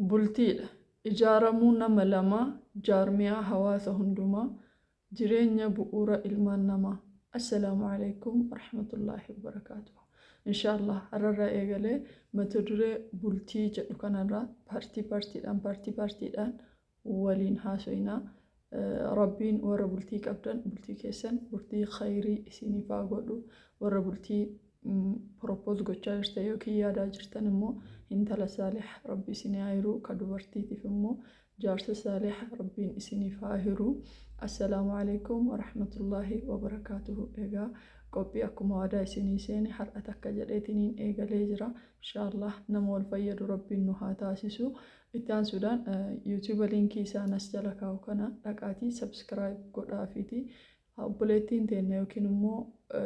bultiidha. Ijaaramuu nama lamaa jaarmiyaa hawaasa hundumaa jireenya bu'uura ilmaan namaa. Assalaamu alaikum warahmatullahi wabarakatuh. Inshallah hararra eegalee mata duree bultii jedhu kanarraa paartiidhaan waliin haasoinaa. Rabbiin warra bultii qabdan bultii keessan bultii khayrii isiniif haa godhu. Warra bultii propose gochaa jirtan yookiin yaadaa jirtan immoo intala saalih rabbi isinii haa hiru. Ka dubartiitiif immoo jaarsa saalih rabbiin isiniif haa hiru. Assalaamu alaikum warahmatullahi wabarakatuh. Egaa qophii akkuma waadaa isinii seene har'a takka jedheetiniin eegalee jira. Inshallah nama wal fayyadu rabbiin nu haa taasisu. Itti aansuudhaan YouTube linkii isaan as jala kaa'u kana dhaqaatii subscribe godhaafiiti. Obboleettiin teenya yookiin immoo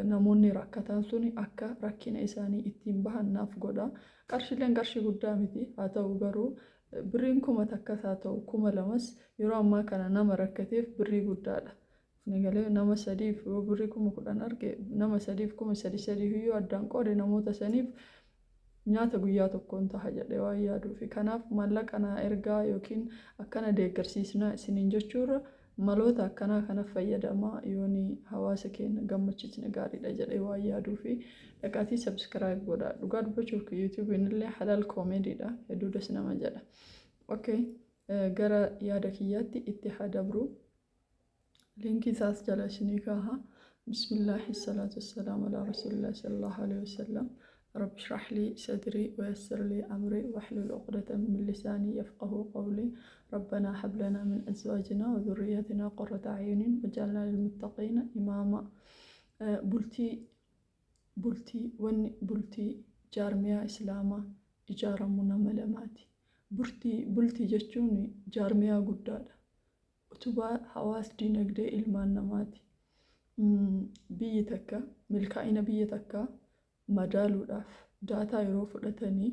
namoonni rakkatan suni akka rakkina isaanii ittiin bahannaaf godha. Qarshileen qarshii guddaa miti, haa ta'u garuu birriin 1000 takkas haa ta'u 2000 yeroo ammaa kana nama rakkateef birrii guddaadha. Nagalee nama sadiif yoo birrii 10,000 arge nama sadiif 3,300 iyyuu addaan qoode namoota saniif nyaata guyyaa tokkoon taha jedhee waan yaaduufi. Kanaaf maallaqa naa ergaa yookiin akkana deeggarsiisnaa isiniin jechuurra maloota akkanaa kana fayyadamaa yooni hawaasa keenya gammachiisne gaariidha jedhee waan yaaduufi dhaqaatii subscribe godhaa. Dhugaa dubbachuuf YouTube illee halal koomeediidha hedduudas nama jedha. Okay, gara yaada kiyyaatti itti haa dabru. Linkii isaas jala isinii kaaha. Bismillaahi salaatu wassalaam alaa rasuulillah sallallahu alaihi wasallam. رب اشرح لي صدري ويسر لي أمري واحلل عقدة من لساني يفقهوا قولي. ربنا هب لنا من أزواجنا وذرياتنا قرة أعين واجعلنا للمتقين إماما. بلتي جارميا إسلاما إجارمنا ملماتي. بلتي جتشوني جارميا قدادا وتبا حواس دينك إلمان نماتي. بيتك ملكائنا بيتك madaaluudhaaf daataa yeroo fudhatanii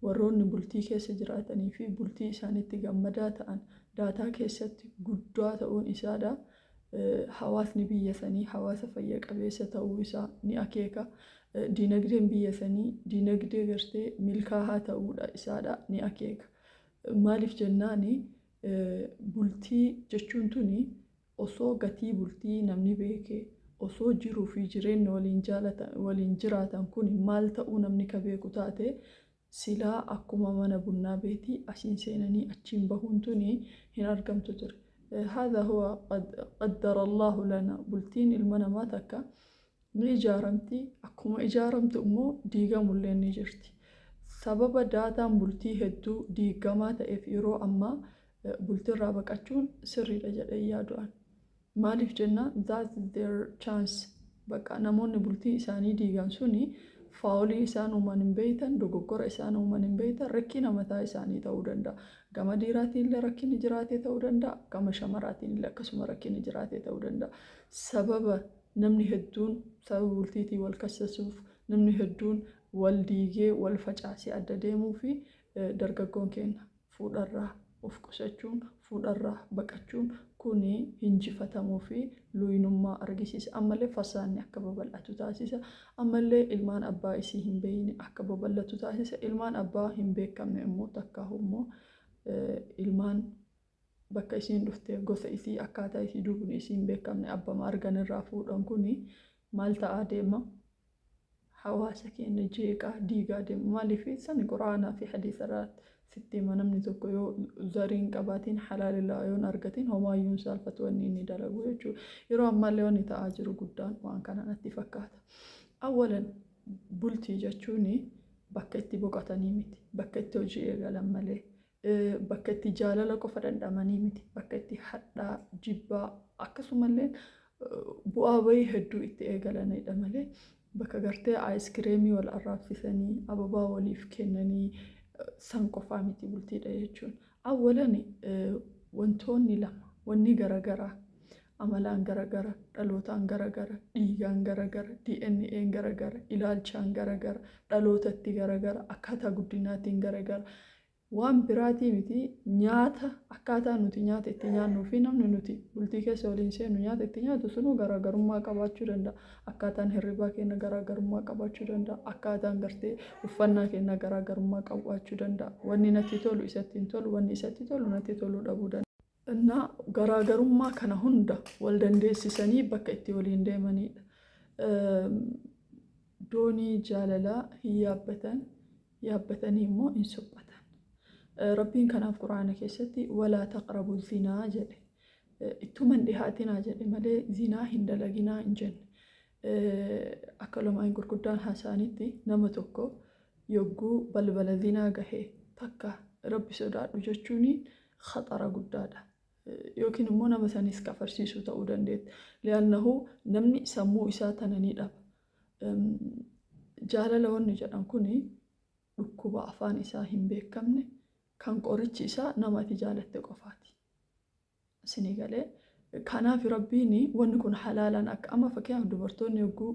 warroonni bultii keessa jiraatanii fi bultii isaaniitti gammadaa ta'an daataa keessatti guddaa ta'uun isaadha. Hawaasni biyya sanii hawaasa fayya qabeessa ta'uu isaa ni akeeka. Diinagdeen biyya sanii diinagdee gartee milkaa'aa ta'uudha isaadha ni akeeka. Maaliif jennaani bultii jechuun tuni osoo gatii bultii namni beekee osoo jiruu fi jireenya waliin jiraatan kun maal ta'uu namni ka beeku taate silaa akkuma mana bunnaa beetii asiin seenanii achiin bahuun tuni hin argamtu ture. هذا هو قدر الله لنا. بلتين المنامة تكا ni ijaaramti. Akkuma ijaaramtu immoo diigamullee ni jirti. Sababa daataan bultii hedduu diigamaa ta'eef yeroo ammaa bultiirraa baqachuun sirriidha jedhee yaadu'an. Maaliif jenna that's their chance. Bakka namoonni bultii isaanii diigan suni faawolii isaan uuman hin beeytan, dogoggora isaan uuman hin beeytan, rakkina mataa isaanii ta'uu danda'a. Gama dhiiraatiin illee rakkinni jiraatee ta'uu danda'a. Gama shamarraatiin illee akkasuma rakkinni jiraatee ta'uu danda'a. Sababa namni hedduun sababa bultiitii wal kassasuuf namni hedduun wal diigee wal facaasee adda deemuu fi dargaggoon keenya fuudharraa of qusachuun fuudharraa baqachuun kuni hinjifatamuu fi luynummaa argisiisa. Ammallee fasaanni akka babal'atu taasisa. Ammallee ilmaan abbaa isii hin beeyne akka babal'atu taasisa. Ilmaan abbaa hin beekamne immoo takka immoo ilmaan bakka isiin dhuftee gosa isii akkaataa isii duubni isii hin beekamne abbama argan irraa fuudhan kuni maal ta'aa deema? Hawaasa keenya jeeqaa diigaa deema. Maaliif san quraanaa fi hadiisarraatti sitti namni tokko yoo zariin qabaatiin halaalilaa yoon argatiin homaayyuun saalfatu wanni inni dalagu jechuudha. Yeroo ammallee wanni ta'aa jiru guddaan waan kana natti fakkaata. Awwalan bultii jechuun bakka itti boqotanii miti. Bakka itti hojii eegalan malee. Bakka itti jaalala qofa dandhamanii miti. Bakka itti hadhaa jibbaa akkasumallee bu'aa bayii hedduu itti eegalanidha malee. Bakka gartee aayiskireemii wal arraabsisanii ababaa waliif kennanii san qofaa miti bultiidha jechuun. Awwalan wantoonni lama wanni garagaraa amalaan garagara dhalootaan garagara dhiigaan garagara DNA'n garagara ilaalchaan garagara dhalootatti garagara akkaataa guddinaatiin garagara waan biraatii miti nyaata akkaataa nuti nyaata itti nyaannuu fi namni nuti bultii keessa waliin seennu nyaata itti nyaatu sunuu garaagarummaa qabaachuu danda'a. Akkaataan hirribaa keenya garaagarummaa qabaachuu danda'a. Akkaataan gartee uffannaa keenya garaagarummaa qabaachuu danda'a. Wanni natti tolu isatti hin tolu, wanni isatti tolu natti toluu dhabuu danda'a. Innaa garaagarummaa kana hunda wal dandeessisanii bakka itti waliin deemanidha. Doonii jaalalaa hin yaabbatanii immoo hin suphatan. Rabbiin kanaaf quraana keessatti walaa taqrabu zinaa jedhe. Ittuman dhihaatinaa jedhe malee zinaa hin dalaginaa hin jenne. Akka lamaan gurguddaan haasaanitti nama tokko yogguu balbala zinaa gahee takka rabbi sodaadhu jechuun khaxara guddaadha. Yookiin immoo nama sanis kafarsiisuu ta'uu dandeetti. Li'aannahu namni sammuu isaa tananii dhaba. Jaalala wanni jedhan kuni dhukkuba afaan isaa hin beekamne kan qorichi isaa namatti jaalatte qofaati. Isinii galee kanaaf rabbiin wanni kun halaalaan akka amma fakkeenyaaf dubartoonni yogguu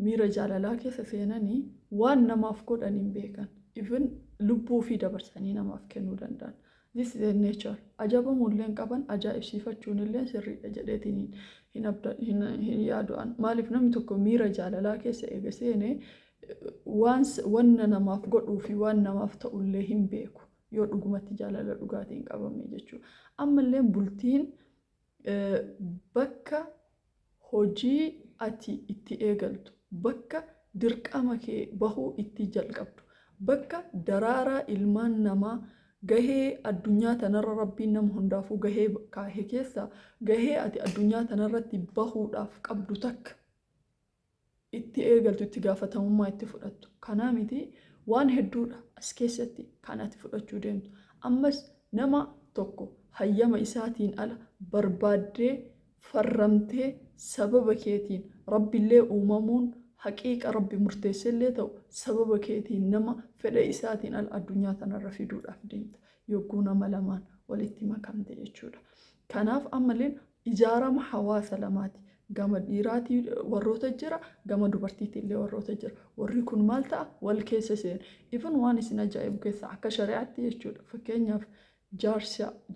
miira jaalalaa keessa seenanii waan namaaf godhan hin beekan. Even lubbuu fi dabarsanii namaaf kennuu danda'an. This is a nature. Ajabamuulleen qaban ajaa'ibsiifachuun illee sirriidha jedheetiin hin yaadu'an. Maaliif namni tokko miira jaalalaa keessa eega seenee wanna namaaf godhuu fi waan namaaf ta'ullee hin beeku. Yoo dhugumatti jaalala dhugaatiin qabame jechuudha. Ammallee bultiin bakka hojii ati itti eegaltu, bakka dirqama kee bahuu itti jalqabdu, bakka daraaraa ilmaan namaa gahee addunyaa tanarra rabbiin nama hundaafuu gahee kaahee keessa gahee ati addunyaa tanarratti bahuudhaaf qabdu takka itti eegaltu, itti gaafatamummaa itti fudhattu. Kanaa miti waan hedduudha as keessatti kan ati fudhachuu deemtu. Ammas nama tokko hayyama isaatiin ala barbaaddee farramtee sababa keetiin rabbillee uumamuun haqiiqa rabbi murteessellee ta'u sababa keetiin nama fedha isaatiin ala addunyaa tanarra fiduudhaaf deemta. Yogguu nama lamaan walitti makamte jechuudha. Kanaaf ammallee ijaarama hawaasa lamaati. Gama dhiiraatii warroota jira, gama dubartiitii illee warroota jira. Warri kun maal ta'a? Wal keessa seena. Ifan waan isin ajaa'ibu keessa akka shari'aatti jechuudha. Fakkeenyaaf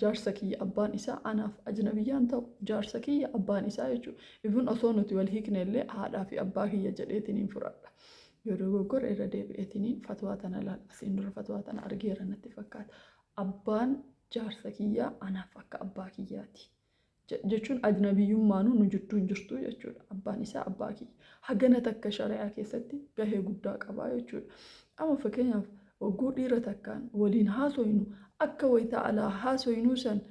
jaarsa kiyya abbaan isaa anaaf ajnabiyyaan ta'u jaarsa kiyya abbaan isaa jechuudha. Ifan osoo nuti wal hiikne illee haadhaa fi abbaa kiyya jedheetiniin fudhadha. Yoo dogoggora irra deebi'eetiniin fatwaa tana ilaala. Asiin dura fatwaa tana argeera natti fakkaata. Abbaan jaarsa kiyyaa anaaf akka abbaa kiyyaati. Jechuun ajnabiyyummaanuu nu jidduu hin jirtu jechuudha. Abbaan isaa abbaa kiyya. Hagana takka shari'aa keessatti gahee guddaa qabaa jechuudha. Amma fakkeenyaaf hogguu dhiira takkaan waliin haasoynu akka wayita alaa haasoynuu san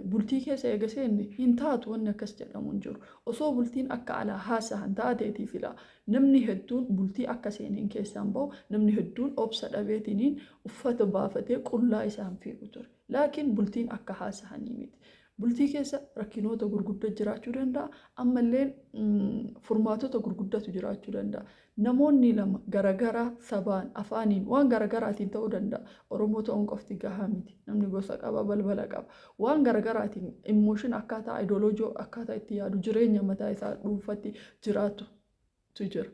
bultii keessa eega seenne hin taatu wanni akkas jedhamu hin jiru. Osoo bultiin akka alaa haasahan taateetii fila namni hedduun bultii akka seeneen keessaan bahu namni hedduun obsa dhabeetiniin uffata baafatee qullaa isaan fiigu ture. Laakiin bultiin akka haasahanii miti. Bultii keessa rakkinoota gurguddaa jiraachuu danda'a. Ammallee furmaatota gurguddatu jiraachuu danda'a. Namoonni lama garagaraa sabaan afaaniin waan garagaraatiin ta'uu danda'a. Oromoo ta'uun qofti gahaa miti. Namni gosa qaba, balbala qaba. Waan garagaraatiin emooshin akkaataa ideoloojii akkaataa itti yaadu jireenya mataa isaa dhuunfatti jiraatutu jira.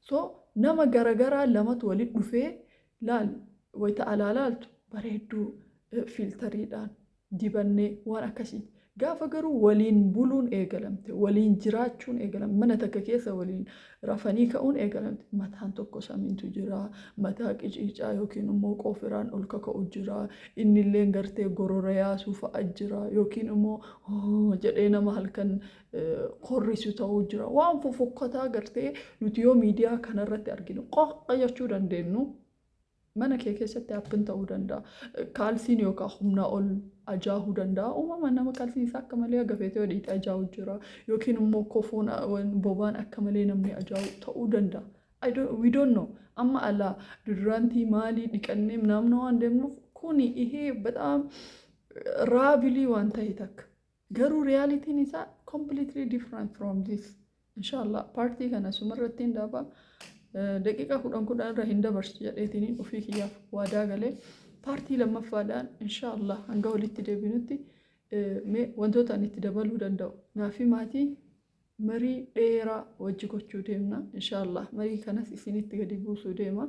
So nama garagaraa lamatu walitti dhufee laal wayita alaa laaltu bareedduu filtariidhaan dibannee waan akkasii. Gaafa garuu waliin buluun eegalamte, waliin jiraachuun eegalamte, mana takka keessa waliin rafanii ka'uun eegalamte. Mataan tokko samiintu jira, mataa qiciicaa yookiin immoo qoofiraan ol kaka'u jira, innillee gartee gorora yaasuu fa'a jira yookiin immoo jedhee nama halkan qorrisu ta'uu jira. Waan fofokkataa gartee nuti yoo miidiyaa kanarratti arginu qoqqa jechuu dandeenyu. Mana kee keessatti haphun ta'uu danda'a. Kaalsiin yookaan humnaa ol ajaa'uu danda'a. Uumamaan nama kaalsiin isaa akka malee agafeetee hodhiitti ajaa'uu jira. Yookiin immoo kofoon bobaan akka malee namni ajaa'u ta'uu danda'a. We don't know. Amma alaa duduraantii maalii dhiqannee naamna waan deemnuuf kuni ihee badaam raabilii waan ta'e takka. Garuu realitiin isaa completely different from this. Inshallah partii kana sumarratti hin daabaa. Daqiiqaa kudhan irra hin dabarsu jedheetiniin ofii kiyyaaf waadaa galee paartii lammaffaadhaan inshaallah hanga walitti deebinutti wantoota ani itti dabaluu danda'u. Naafi maatii marii dheeraa wajji gochuu deemna inshaallah. Marii kanas isinitti gadi buusuu deema.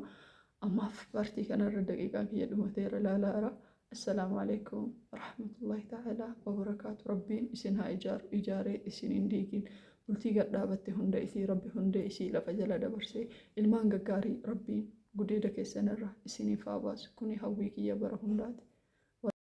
Ammaaf paartii kanarra daqiiqaa kiyya dhumateera laalaara. السلام عليكم ورحمة الله تعالى وبركاته. ربين إسنها إجارة إسن إنديقين بلتي قد دابت هند إسي ربي هند إسي لفجل دبرسي إلمان قاري ربين قديدك السنرة إسني فاباس كوني هويكي يا برا هندات